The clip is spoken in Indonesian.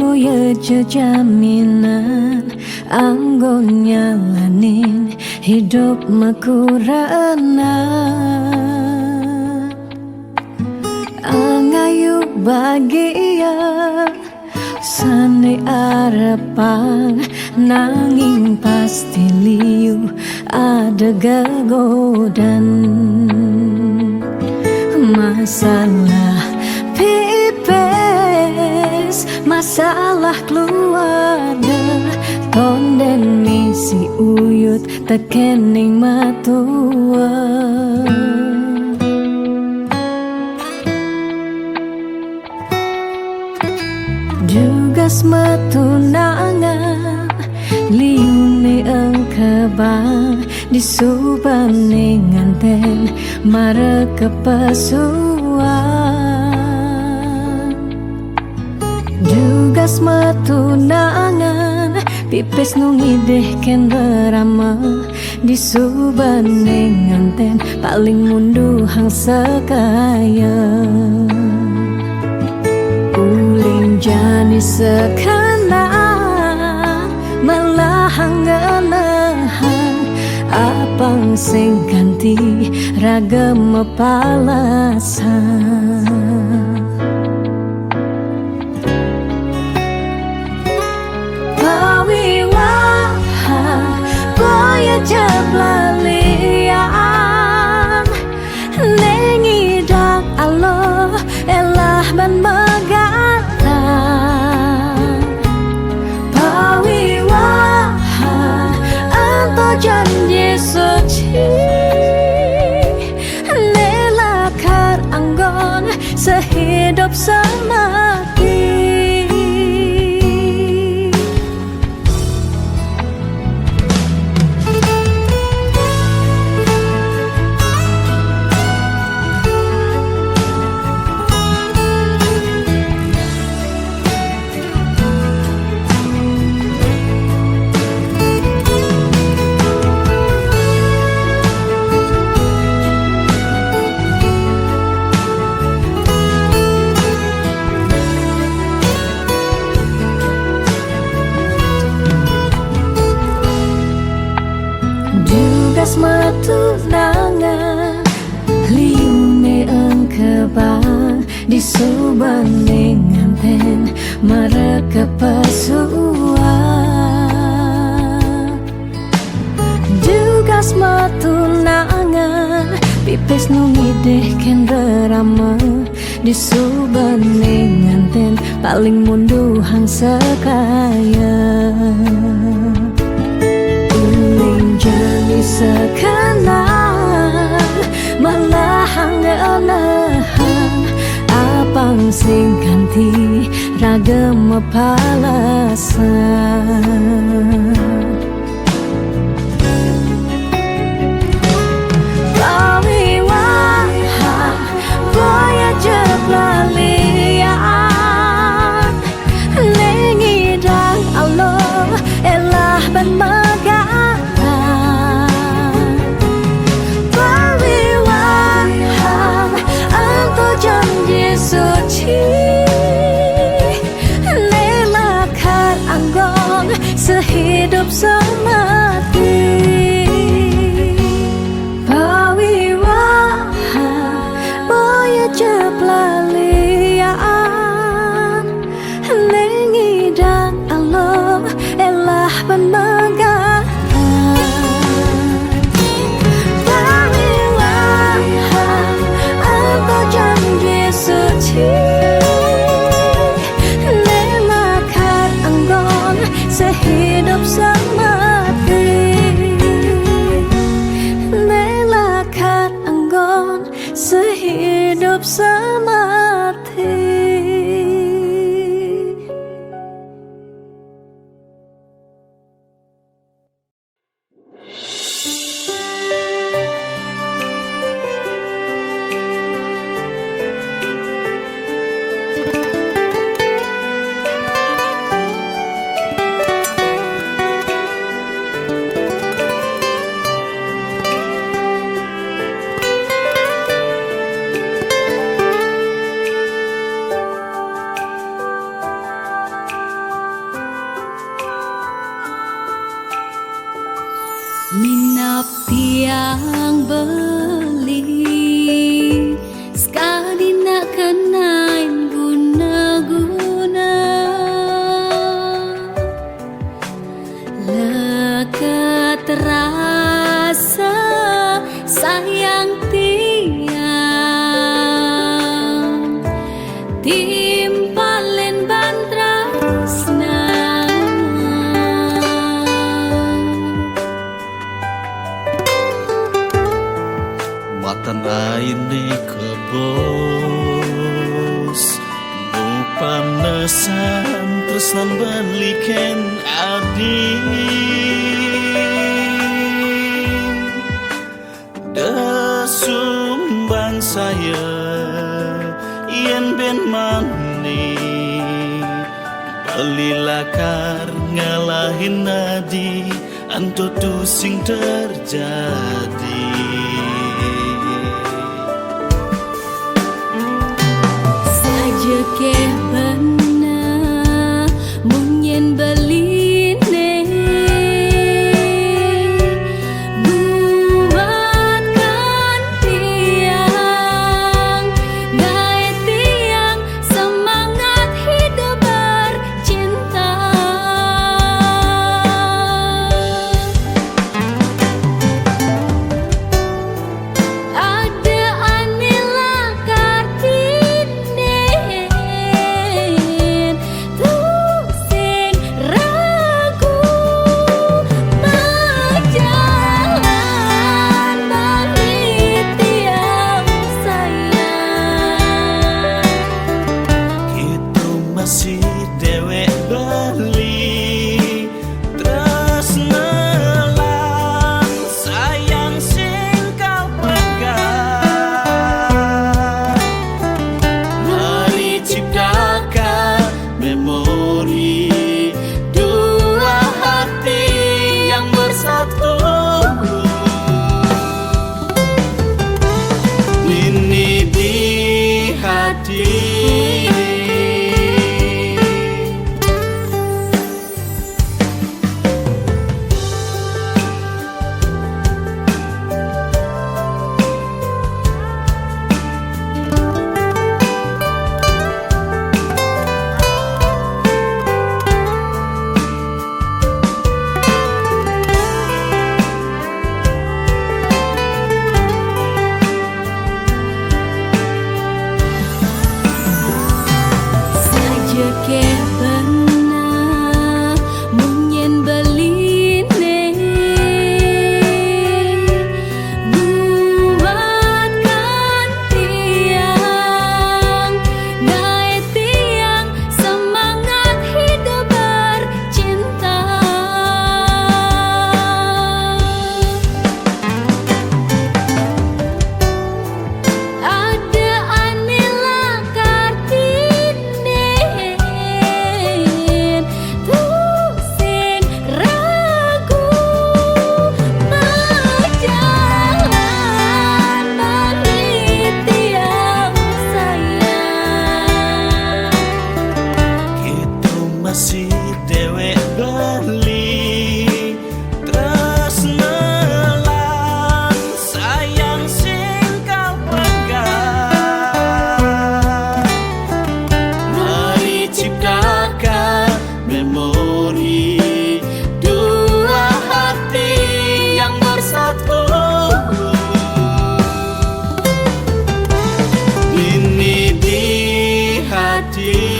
boya jaminan anggo nyalanin hidup makurana angayu bahagia sane arapan nanging pasti liu ada gagodan masalah pipes masalah keluarga tonden misi uyut tekening matua Jugas matunangan liune engkebang disubane nganten mara kepasuan Jugas matunangan pipes nungideh ken berama disubane nganten paling mundu hang sekaya jani sekarang melahang nganahan apang sing ganti ragam palasan pawiwahan boya jablalian nengidang Allah elah ban janji suci nelakar anggon sehidup semati Jugas matunangan liune engkebang disubane nganten mara kepasuan Jugas matunangan pipes nungideh ken berama disubane nganten paling mundu hang sekaya jani sekarang melahang nganahan apang sing ganti ragam palasan pawiwahan boya jablalian nengidang Allah elah ban suci nelakar anggon sehidup semati pawiwahan boya jablalian nengidang Allah elah ban nelakar anggon sehidup semati tiang beli sekali nak kenain guna-guna leket rasa sayang tiang timpalen bantrasna matan aine kebos panesan tresnan baliken adi desumban saya yen ben mani belilakar ngalahin nadi antutu sing terjadi ke benar mungkin beline buatkan tiang gaya tiang semangat hidup bercinta ada anilah kartini masih dewek beli tresnelan sayang sing kau pegang mari ciptakan memori dua hati yang bersatu ini di hati ke benar mungkin beline buatkan tiang gaya tiang semangat hidup bercinta ada anilah kartini masih dewek beli tresnelan sayang sing kau pegang mari ciptakan memori dua hati yang bersatu ini di hati